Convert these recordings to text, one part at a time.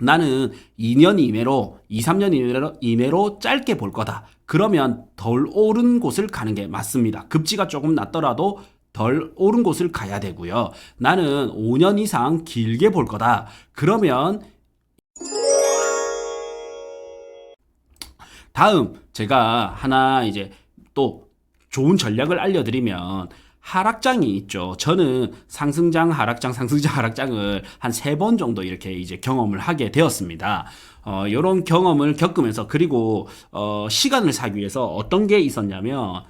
나는 2년 이내로, 2, 3년 이내로 짧게 볼 거다. 그러면 덜 오른 곳을 가는 게 맞습니다. 급지가 조금 낮더라도 덜 오른 곳을 가야 되고요. 나는 5년 이상 길게 볼 거다. 그러면 다음 제가 하나 이제 또 좋은 전략을 알려드리면 하락장이 있죠. 저는 상승장, 하락장, 상승장, 하락장을 한 3번 정도 이렇게 이제 경험을 하게 되었습니다. 이런 경험을 겪으면서 그리고 시간을 사기 위해서 어떤 게 있었냐면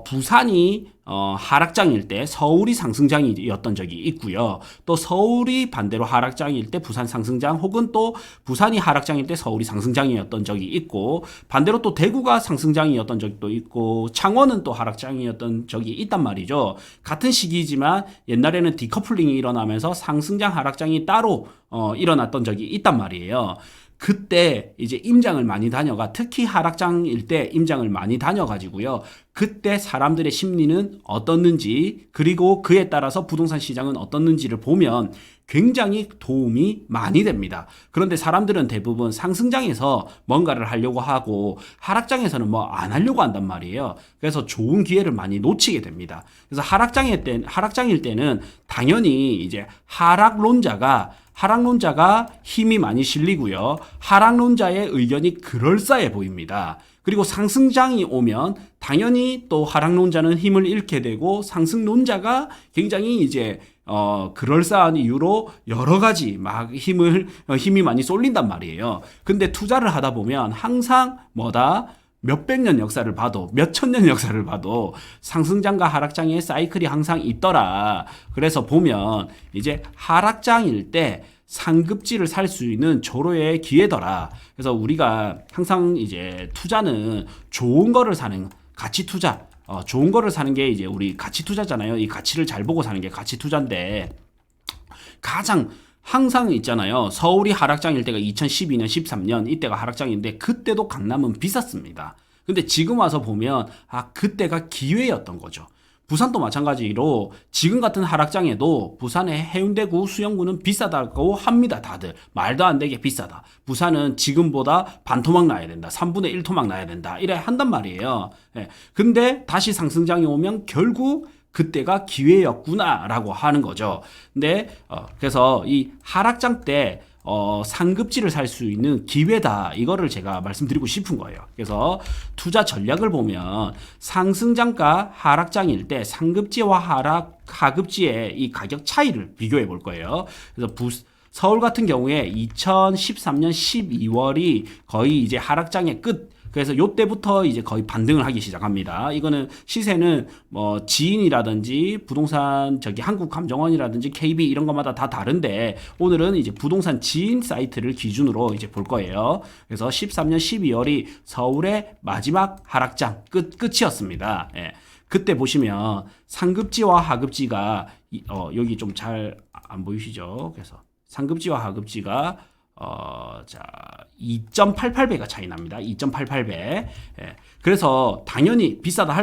부산이 하락장일 때 서울이 상승장이었던 적이 있고요. 또 서울이 반대로 하락장일 때 부산 상승장 혹은 또 부산이 하락장일 때 서울이 상승장이었던 적이 있고 반대로 또 대구가 상승장이었던 적도 있고 창원은 또 하락장이었던 적이 있단 말이죠. 같은 시기지만 옛날에는 디커플링이 일어나면서 상승장 하락장이 따로 일어났던 적이 있단 말이에요. 그때 이제 임장을 많이 다녀가 특히 하락장일 때 임장을 많이 다녀가지고요. 그때 사람들의 심리는 어떻는지 그리고 그에 따라서 부동산 시장은 어떻는지를 보면 굉장히 도움이 많이 됩니다. 그런데 사람들은 대부분 상승장에서 뭔가를 하려고 하고 하락장에서는 뭐 안 하려고 한단 말이에요. 그래서 좋은 기회를 많이 놓치게 됩니다. 그래서 하락장일 때는 당연히 이제 하락론자가 힘이 많이 실리고요. 하락론자의 의견이 그럴싸해 보입니다. 그리고 상승장이 오면 당연히 또 하락론자는 힘을 잃게 되고 상승론자가 굉장히 이제 그럴싸한 이유로 여러 가지 막 힘이 많이 쏠린단 말이에요. 근데 투자를 하다 보면 항상 몇백 년 역사를 봐도 몇천 년 역사를 봐도 상승장과 하락장의 사이클이 항상 있더라. 그래서 보면 이제 하락장일 때 상급지를 살 수 있는 절호의 기회더라. 그래서 우리가 항상 이제 투자는 좋은 거를 사는 가치 투자, 좋은 거를 사는 게 이제 우리 가치 투자잖아요. 이 가치를 잘 보고 사는 게 가치 투자인데 가장 항상 있잖아요. 서울이 하락장일 때가 2012년, 13년 이때가 하락장인데 그때도 강남은 비쌌습니다. 근데 지금 와서 보면 그때가 기회였던 거죠. 부산도 마찬가지로 지금 같은 하락장에도 부산의 해운대구, 수영구는 비싸다고 합니다. 다들 말도 안 되게 비싸다. 부산은 지금보다 반토막 나야 된다. 3분의 1토막 나야 된다. 이래 한단 말이에요. 근데 다시 상승장이 오면 결국 그때가 기회였구나라고 하는 거죠. 근데 그래서 이 하락장 때 상급지를 살 수 있는 기회다. 이거를 제가 말씀드리고 싶은 거예요. 그래서 투자 전략을 보면 상승장과 하락장일 때 상급지와 하급지의 이 가격 차이를 비교해 볼 거예요. 그래서 서울 같은 경우에 2013년 12월이 거의 이제 하락장의 끝. 그래서 요때부터 이제 거의 반등을 하기 시작합니다. 이거는 시세는 뭐 지인이라든지 부동산 한국감정원이라든지 KB 이런 것마다 다 다른데 오늘은 이제 부동산 지인 사이트를 기준으로 이제 볼 거예요. 그래서 13년 12월이 서울의 마지막 하락장 끝이었습니다. 그때 보시면 상급지와 하급지가 여기 좀 잘 안 보이시죠? 그래서 상급지와 하급지가 2.88배가 차이 납니다. 2.88배. 그래서 당연히 비싸다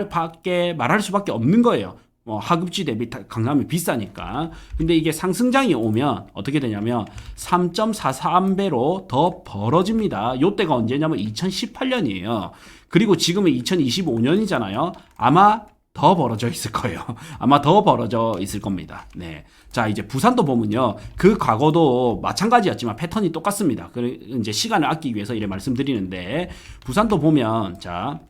말할 수밖에 없는 거예요. 하급지 대비 강남이 비싸니까. 근데 이게 상승장이 오면 어떻게 되냐면 3.43배로 더 벌어집니다. 요때가 언제냐면 2018년이에요. 그리고 지금은 2025년이잖아요. 아마 더 벌어져 있을 거예요. 아마 더 벌어져 있을 겁니다. 네. 자, 이제 부산도 보면요. 그 과거도 마찬가지였지만 패턴이 똑같습니다. 이제 시간을 아끼기 위해서 이래 말씀드리는데, 부산도 보면, 자,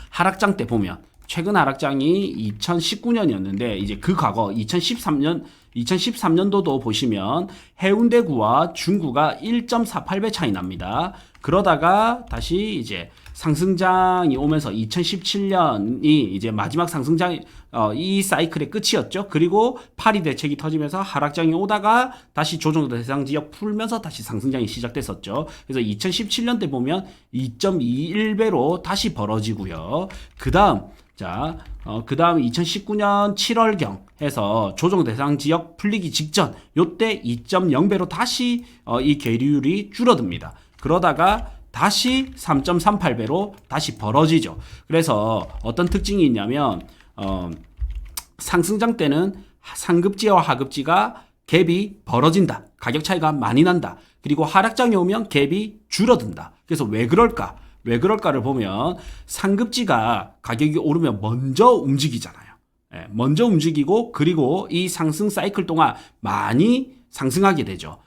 하락장 때 보면, 최근 하락장이 2019년이었는데, 이제 그 과거 2013년도도 보시면 해운대구와 중구가 1.48배 차이 납니다. 그러다가 다시 이제 상승장이 오면서 2017년이 이제 마지막 상승장 이 사이클의 끝이었죠. 그리고 파리 대책이 터지면서 하락장이 오다가 다시 조정 대상 지역 풀면서 다시 상승장이 시작됐었죠. 그래서 2017년 때 보면 2.21배로 다시 벌어지고요. 그다음 2019년 7월경 해서 조정 대상 지역 풀리기 직전 요때 2.0배로 다시 이 계류율이 줄어듭니다. 그러다가 다시 3.38배로 다시 벌어지죠. 그래서 어떤 특징이 있냐면 상승장 때는 상급지와 하급지가 갭이 벌어진다. 가격 차이가 많이 난다. 그리고 하락장이 오면 갭이 줄어든다. 그래서 왜 그럴까? 왜 그럴까를 보면 상급지가 가격이 오르면 먼저 움직이잖아요. 예, 먼저 움직이고 그리고 이 상승 사이클 동안 많이 상승하게 되죠.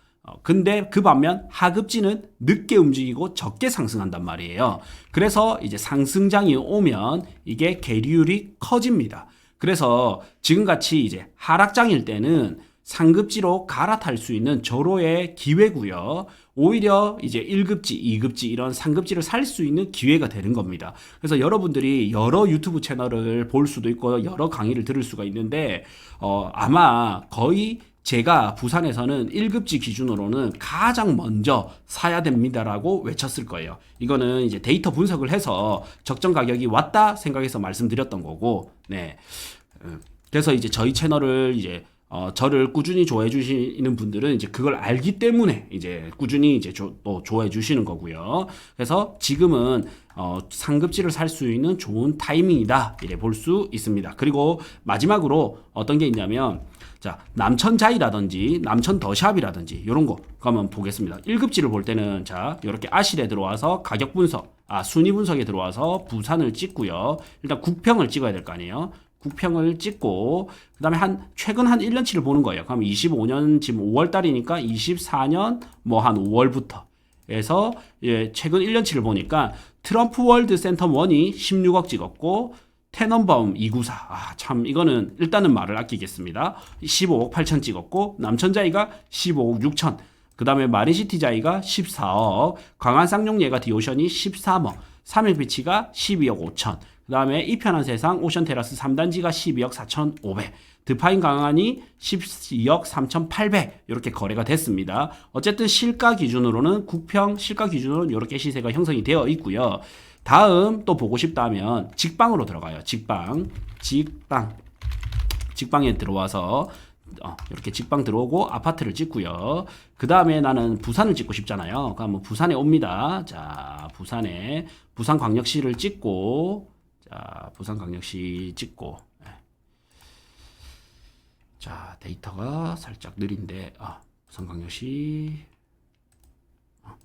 근데 그 반면 하급지는 늦게 움직이고 적게 상승한단 말이에요. 그래서 이제 상승장이 오면 이게 계리율이 커집니다. 그래서 지금같이 이제 하락장일 때는 상급지로 갈아탈 수 있는 절호의 기회고요. 오히려 이제 1급지, 2급지 이런 상급지를 살 수 있는 기회가 되는 겁니다. 그래서 여러분들이 여러 유튜브 채널을 볼 수도 있고 여러 강의를 들을 수가 있는데 아마 거의 제가 부산에서는 1급지 기준으로는 가장 먼저 사야 됩니다라고 외쳤을 거예요. 이거는 이제 데이터 분석을 해서 적정 가격이 왔다 생각해서 말씀드렸던 거고, 네. 그래서 이제 저희 채널을 이제 저를 꾸준히 좋아해 주시는 분들은 이제 그걸 알기 때문에 이제 꾸준히 이제 또 좋아해 주시는 거고요. 그래서 지금은 상급지를 살 수 있는 좋은 타이밍이다 이래 볼 수 있습니다. 그리고 마지막으로 어떤 게 있냐면 자, 남천자이라든지 남천더샵이라든지 이런 거 한번 보겠습니다. 1급지를 볼 때는 자, 이렇게 아실에 들어와서 가격 분석, 순위 분석에 들어와서 부산을 찍고요. 일단 국평을 찍어야 될 거 아니에요. 국평을 찍고 그다음에 최근 한 1년치를 보는 거예요. 그럼 25년 지금 5월 달이니까 24년 뭐 한 5월부터 해서 예, 최근 1년치를 보니까 트럼프 월드 센텀 1이 16억 찍었고 테넌바움 294. 참 이거는 일단은 말을 아끼겠습니다. 15억 8천 찍었고 남천자이가 15억 6천. 그다음에 마린시티자이가 14억. 광안쌍용예가 디오션이 13억. 삼일비치가 12억 5천. 그 다음에 이편한 세상 오션테라스 3단지가 12억 4,500, 드파인 강한이 12억 3,800 이렇게 거래가 됐습니다. 어쨌든 실가 기준으로는 국평 실가 기준으로는 이렇게 시세가 형성이 되어 있고요. 다음 또 보고 싶다면 직방으로 들어가요. 직방에 들어와서 이렇게 직방 들어오고 아파트를 찍고요. 그 다음에 나는 부산을 찍고 싶잖아요. 그럼 부산에 옵니다. 자, 부산광역시를 찍고 자, 부산광역시 찍고 자, 데이터가 살짝 느린데 부산광역시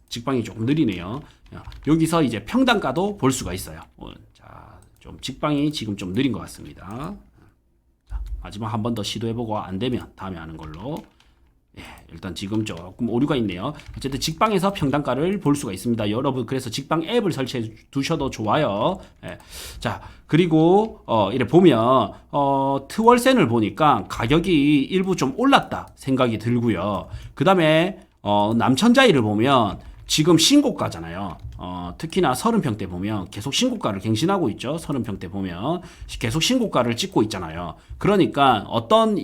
직방이 조금 느리네요. 여기서 이제 평당가도 볼 수가 있어요. 자, 좀 직방이 지금 좀 느린 것 같습니다. 자, 마지막 한 번 더 시도해보고 안 되면 다음에 하는 걸로. 예, 일단 지금 조금 오류가 있네요. 어쨌든 직방에서 평당가를 볼 수가 있습니다. 여러분 그래서 직방 앱을 설치해 두셔도 좋아요. 예. 자, 그리고 이래 보면 트월센을 보니까 가격이 일부 좀 올랐다 생각이 들고요. 그 다음에 남천자이를 보면 지금 신고가잖아요. 특히나 30평대 보면 계속 신고가를 갱신하고 있죠. 30평대 보면 계속 신고가를 찍고 있잖아요. 그러니까 어떤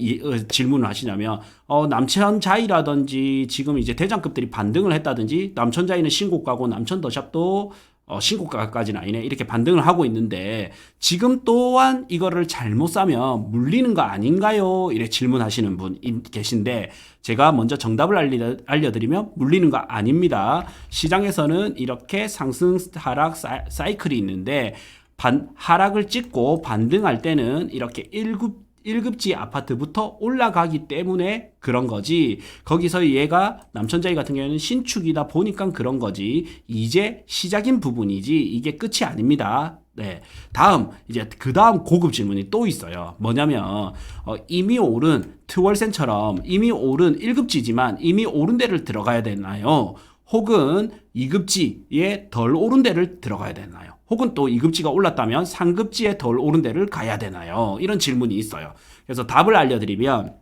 질문을 하시냐면 남천자이라든지 지금 이제 대장급들이 반등을 했다든지 남천자이는 신고가고 남천더샵도 신고가까지는 아니네 이렇게 반등을 하고 있는데 지금 또한 이거를 잘못 사면 물리는 거 아닌가요? 이렇게 질문하시는 분 계신데 제가 먼저 정답을 알려드리면 물리는 거 아닙니다. 시장에서는 이렇게 상승 하락 사이클이 있는데 하락을 찍고 반등할 때는 이렇게 1급지 아파트부터 올라가기 때문에 그런 거지. 거기서 얘가 남천자이 같은 경우에는 신축이다 보니까 그런 거지. 이제 시작인 부분이지 이게 끝이 아닙니다. 네. 다음 이제 그 다음 고급 질문이 또 있어요. 뭐냐면 이미 오른 트월센처럼 이미 오른 1급지지만 이미 오른 데를 들어가야 되나요? 혹은 2급지에 덜 오른 데를 들어가야 되나요? 혹은 또 2급지가 올랐다면 3급지에 덜 오른 데를 가야 되나요? 이런 질문이 있어요. 그래서 답을 알려드리면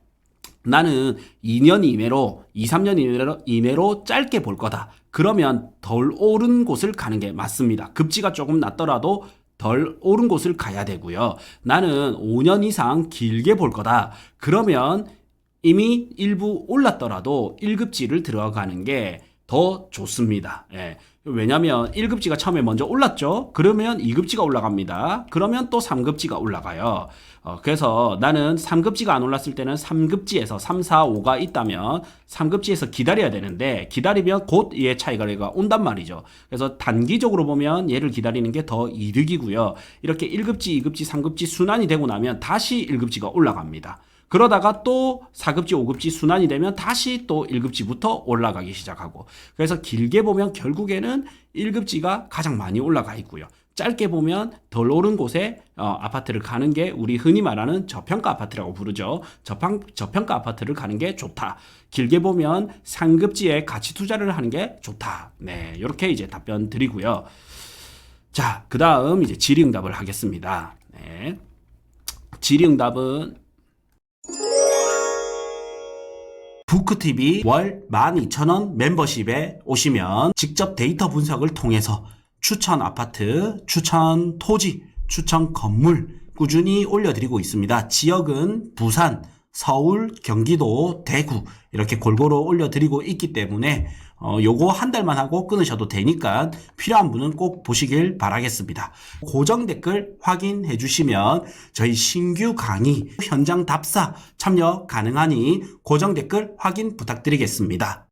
나는 2년 이내로 2, 3년 이내로 짧게 볼 거다. 그러면 덜 오른 곳을 가는 게 맞습니다. 급지가 조금 낮더라도 덜 오른 곳을 가야 되고요. 나는 5년 이상 길게 볼 거다. 그러면 이미 일부 올랐더라도 1급지를 들어가는 게 더 좋습니다. 예. 왜냐면 1급지가 처음에 먼저 올랐죠. 그러면 2급지가 올라갑니다. 그러면 또 3급지가 올라가요. 그래서 나는 3급지가 안 올랐을 때는 3급지에서 3, 4, 5가 있다면 3급지에서 기다려야 되는데 기다리면 곧 얘 차이가 온단 말이죠. 그래서 단기적으로 보면 얘를 기다리는 게 더 이득이고요. 이렇게 1급지, 2급지, 3급지 순환이 되고 나면 다시 1급지가 올라갑니다. 그러다가 또 4급지, 5급지 순환이 되면 다시 또 1급지부터 올라가기 시작하고. 그래서 길게 보면 결국에는 1급지가 가장 많이 올라가 있고요. 짧게 보면 덜 오른 곳에 아파트를 가는 게 우리 흔히 말하는 저평가 아파트라고 부르죠. 저평가 아파트를 가는 게 좋다. 길게 보면 상급지에 가치 투자를 하는 게 좋다. 네, 이렇게 이제 답변 드리고요. 자, 그 다음 이제 질의응답을 하겠습니다. 네. 질의응답은 부크TV 월 12,000원 멤버십에 오시면 직접 데이터 분석을 통해서 추천 아파트, 추천 토지, 추천 건물 꾸준히 올려드리고 있습니다. 지역은 부산, 서울, 경기도, 대구 이렇게 골고루 올려드리고 있기 때문에 요거 한 달만 하고 끊으셔도 되니까 필요한 분은 꼭 보시길 바라겠습니다. 고정 댓글 확인해 주시면 저희 신규 강의 현장 답사 참여 가능하니 고정 댓글 확인 부탁드리겠습니다.